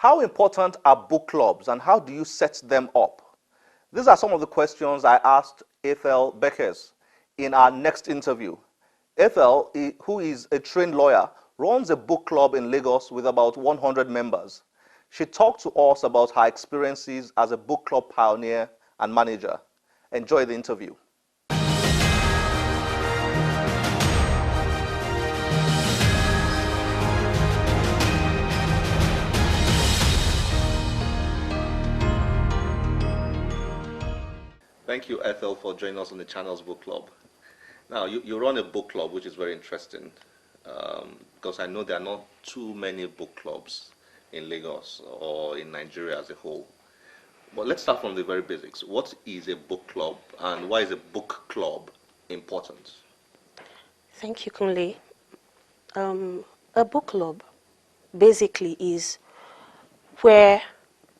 How important are book clubs and how do you set them up? These are some of the questions I asked Ethel Bekes in our next interview. Ethel, who is a trained lawyer, runs a book club in Lagos with about 100 members. She talked to us about her experiences as a book club pioneer and manager. Enjoy the interview. Thank you, Ethel, for joining us on the Channels Book Club. Now, you run a book club, which is very interesting, because I know there are not too many book clubs in Lagos or in Nigeria as a whole. But let's start from the very basics. What is a book club, and why is a book club important? Thank you, Kunle. A book club basically is where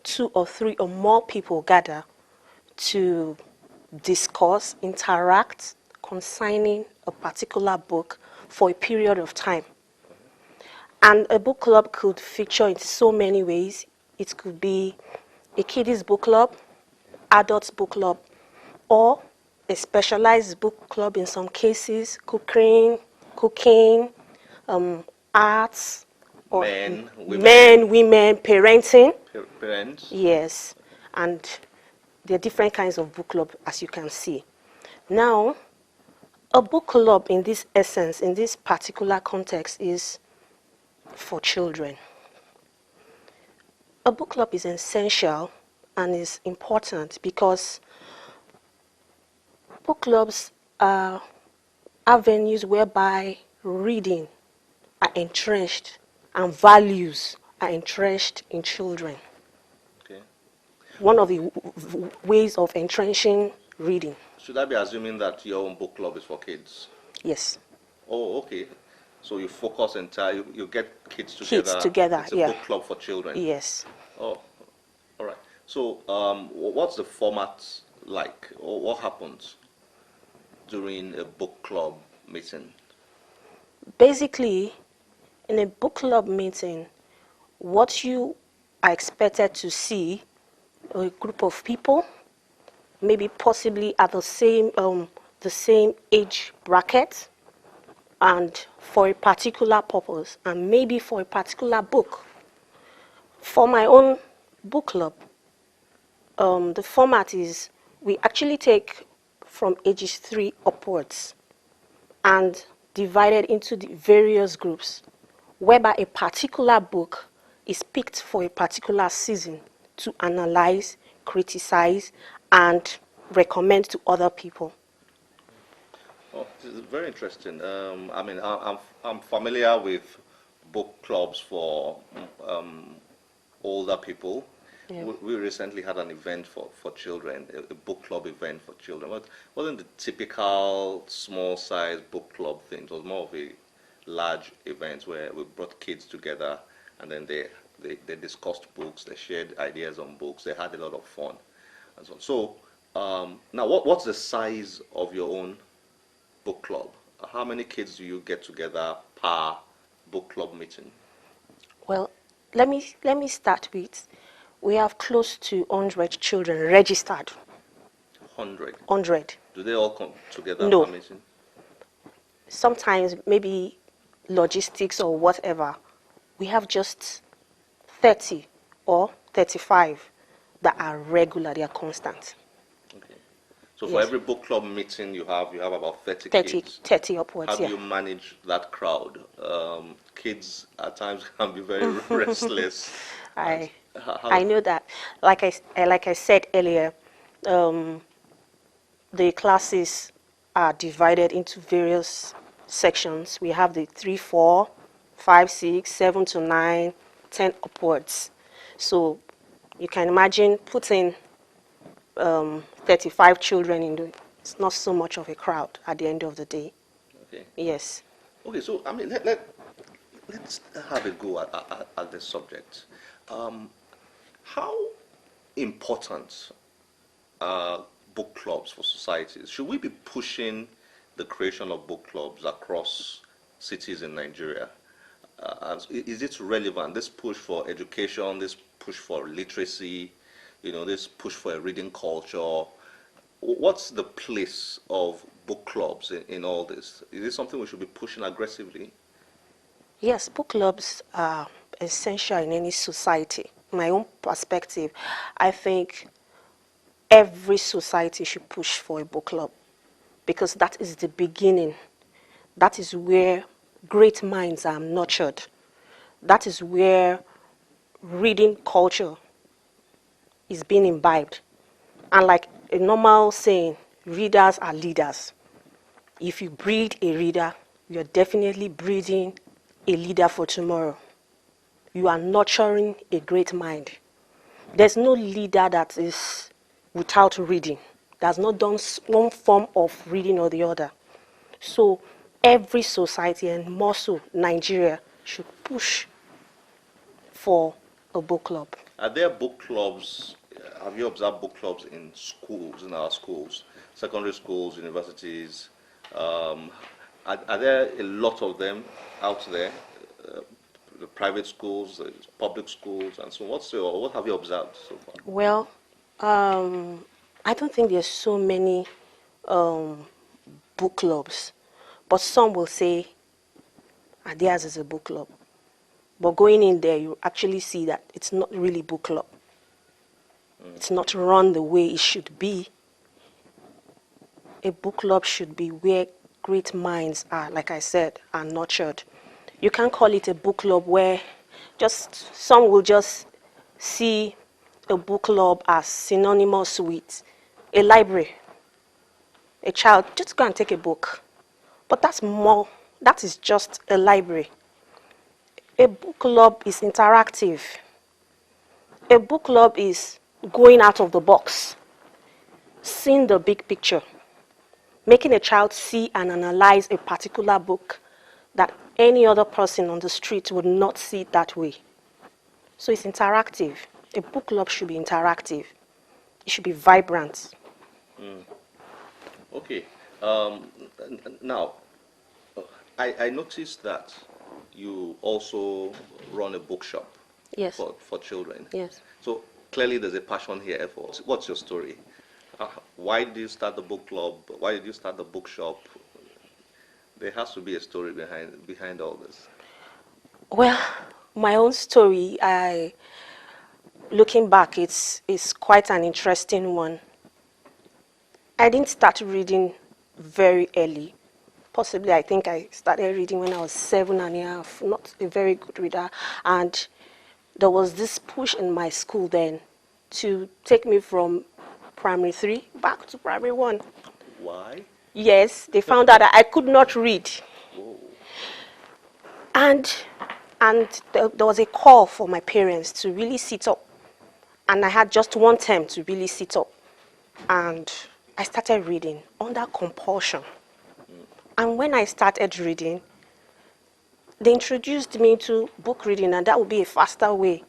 2 or 3 or more people gather to discuss, interact concerning a particular book for a period of time. And a book club could feature in so many ways. It could be a kiddies book club, adults book club, or a specialized book club in some cases, cooking, arts, or Men, women, parenting. Parents. Yes, and there are different kinds of book club, as you can see. Now, a book club in this essence, in this particular context, is for children. A book club is essential and is important because book clubs are avenues whereby reading are entrenched and values are entrenched in children. Okay. One of the ways of entrenching reading. Should I be assuming that your own book club is for kids? Yes. Oh, okay. So you focus entirely, you get kids together. Kids together, it's a yeah. book club for children. Yes. Oh, all right. So what's the format like? Or what happens during a book club meeting? Basically, in a book club meeting, what you are expected to see a group of people, maybe possibly at the same age bracket, and for a particular purpose, and maybe for a particular book. For my own book club, the format is we actually take from ages 3 upwards and divided into the various groups, whereby a particular book is picked for a particular season to analyze, criticize, and recommend to other people. Oh, this is very interesting. I mean, I'm familiar with book clubs for older people. Yeah. We recently had an event for children, a book club event for children. But it wasn't the typical small-size book club thing. It was more of a large event where we brought kids together and then they discussed books, they shared ideas on books, they had a lot of fun. And so now what's the size of your own book club? How many kids do you get together per book club meeting? Well, let me start with, we have close to 100 children registered. 100? 100. Do they all come together No. per meeting? Sometimes maybe logistics or whatever, we have just 30 or 35 that are regular, they are constant. Okay. So for Yes. every book club meeting you have about 30 30, kids. 30 upwards, How do yeah. you manage that crowd? Kids at times can be very restless. I How- know that. Like I said earlier, the classes are divided into various sections. We have the 3, 4, 5, 6, 7 to 9, 10 upwards. So you can imagine putting 35 children in the, it's not so much of a crowd at the end of the day. Okay. Yes. Okay, so I mean, let's have a go at this subject. How important are book clubs for societies? Should we be pushing the creation of book clubs across cities in Nigeria? is it relevant? This push for education, this push for literacy, this push for a reading culture. What's the place of book clubs in all this? Is it something we should be pushing aggressively? Yes, book clubs are essential in any society. My own perspective, I think every society should push for a book club because that is the beginning. That is where great minds are nurtured. That is where reading culture is being imbibed. And like a normal saying, readers are leaders. If you breed a reader, you're definitely breeding a leader for tomorrow. You are nurturing a great mind. There's no leader that is without reading, that's not done one form of reading or the other. So every society, and more so Nigeria, should push for a book club. Are there book clubs? Have you observed book clubs in schools, in our schools, secondary schools, universities? Are there a lot of them out there? The private schools, the public schools, and so on. What have you observed so far? Well, I don't think there's so many book clubs, but some will say, theirs is a book club. But going in there, you actually see that it's not really book club. It's not run the way it should be. A book club should be where great minds are, like I said, are nurtured. You can't call it a book club where some will just see a book club as synonymous with a library. A child, just go and take a book. But that is just a library. A book club is interactive. A book club is going out of the box, seeing the big picture, making a child see and analyze a particular book that any other person on the street would not see it that way. So it's interactive. A book club should be interactive. It should be vibrant. Okay. Now, I noticed that you also run a bookshop. Yes. For children. Yes. So clearly there's a passion here, Ethel. What's your story? Why did you start the book club? Why did you start the bookshop? There has to be a story behind all this. Well, my own story, looking back, it's quite an interesting one. I didn't start reading very early. Possibly, I think I started reading when I was 7.5, not a very good reader. And there was this push in my school then to take me from primary 3 back to primary 1. Why? Yes, they found out that I could not read. Whoa. And there was a call for my parents to really sit up. And I had just one term to really sit up. And I started reading under compulsion. And when I started reading, they introduced me to book reading, and that would be a faster way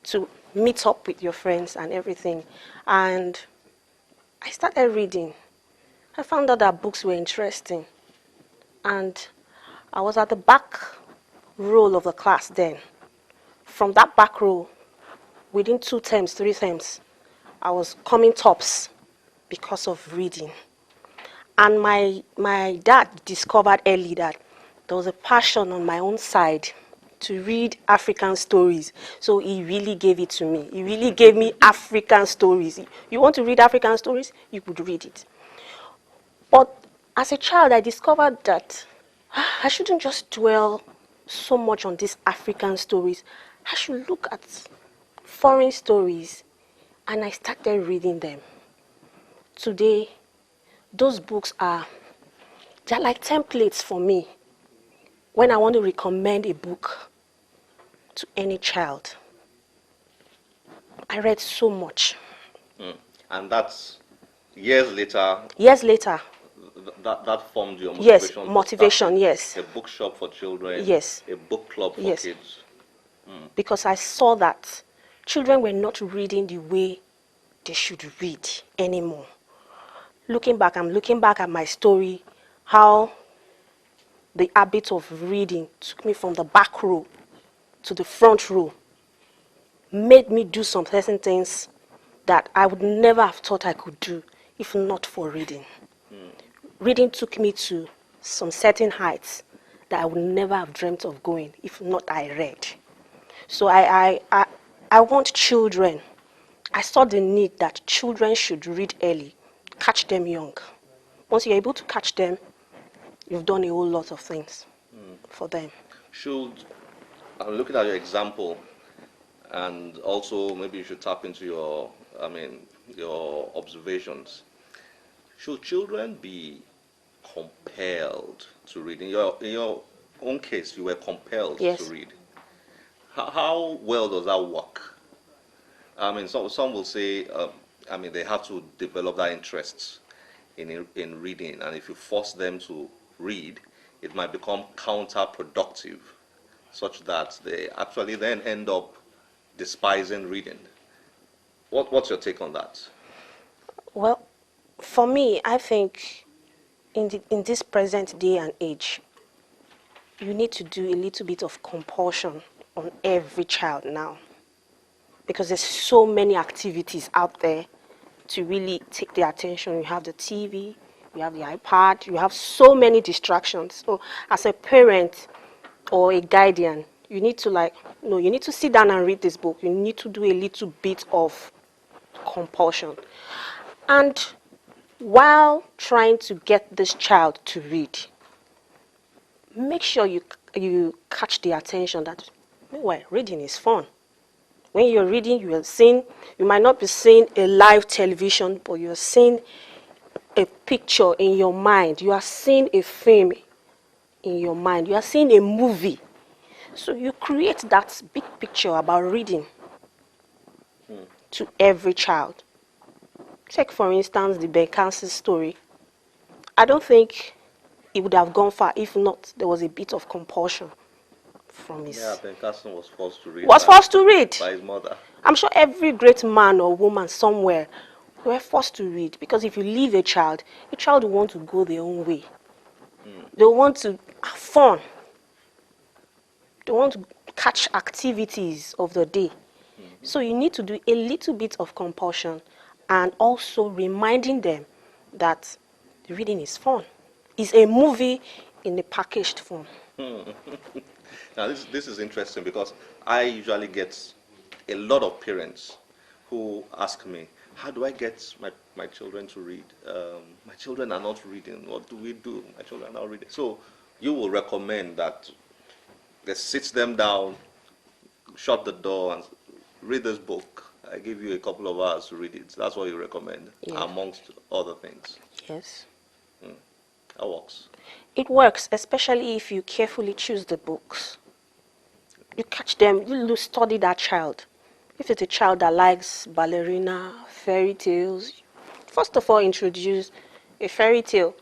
to meet up with your friends and everything. And I started reading. I found out that books were interesting. And I was at the back row of the class then. From that back row, within 2 terms, 3 terms, I was coming tops because of reading. And my dad discovered early that there was a passion on my own side to read African stories. So he really gave it to me. He really gave me African stories. You want to read African stories? You could read it. But as a child, I discovered that I shouldn't just dwell so much on these African stories. I should look at foreign stories. And I started reading them. Today, those books they're like templates for me when I want to recommend a book to any child. I read so much. And that's years later. Years later. That formed your motivation. Yes, motivation, yes. A bookshop for children. Yes. A book club for Yes. kids. Because I saw that children were not reading the way they should read anymore. I'm looking back at my story, how the habit of reading took me from the back row to the front row, made me do some certain things that I would never have thought I could do if not for reading. Reading took me to some certain heights that I would never have dreamt of going if not I read. So I want children. I saw the need that children should read early, catch them young. Once you're able to catch them, you've done a whole lot of things for them. Should, I'm looking at your example, and also maybe you should tap into your observations. Should children be compelled to read? In your own case, you were compelled Yes. to read. How well does that work? I mean, some will say, they have to develop that interest in reading, and if you force them to read, it might become counterproductive, such that they actually then end up despising reading. What's your take on that? Well, for me, I think in this present day and age, you need to do a little bit of compulsion on every child now, because there's so many activities out there to really take their attention. You have the TV, you have the iPad, you have so many distractions. So as a parent or a guardian, you need to you need to sit down and read this book. You need to do a little bit of compulsion. And while trying to get this child to read, make sure you catch the attention that, well, reading is fun. When you're reading, you might not be seeing a live television, but you're seeing a picture in your mind. You are seeing a film in your mind. You are seeing a movie. So you create that big picture about reading to every child. Take, for instance, the Bekes story. I don't think it would have gone far if not there was a bit of compulsion from his... Yeah, Ben Carson was forced to read. Was forced to read. By his mother. I'm sure every great man or woman somewhere were forced to read, because if you leave a child will want to go their own way. They want to have fun. They want to catch activities of the day. So you need to do a little bit of compulsion and also reminding them that reading is fun. It's a movie in a packaged form. Now this is interesting, because I usually get a lot of parents who ask me, how do I get my children to read? My children are not reading. What do we do? My children are not reading. So you will recommend that they sit them down, shut the door, and read this book. I give you a couple of hours to read it. That's what you recommend, amongst other things. Yes. That works. It works, especially if you carefully choose the books. You catch them, you study that child. If it's a child that likes ballerina, fairy tales, first of all introduce a fairy tale.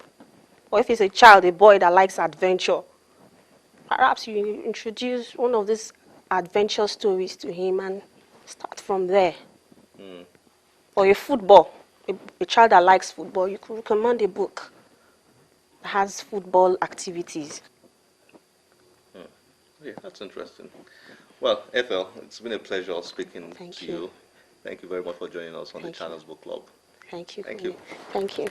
Or if it's a boy that likes adventure, perhaps you introduce one of these adventure stories to him and start from there. Or a child that likes football, you could recommend a book that has football activities. Yeah, that's interesting. Well, Ethel, it's been a pleasure speaking to you. Thank you very much for joining us on the Channels Book Club. Thank you. Thank you. Thank you.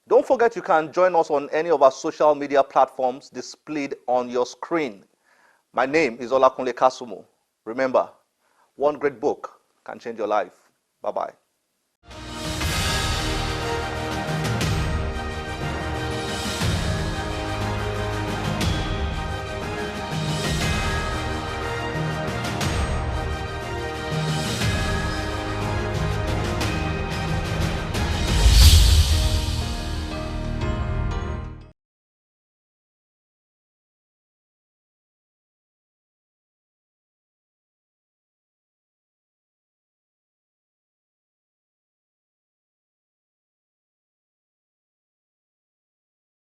Don't forget you can join us on any of our social media platforms displayed on your screen. My name is Olakunle Kasumu. Remember, one great book can change your life. Bye-bye.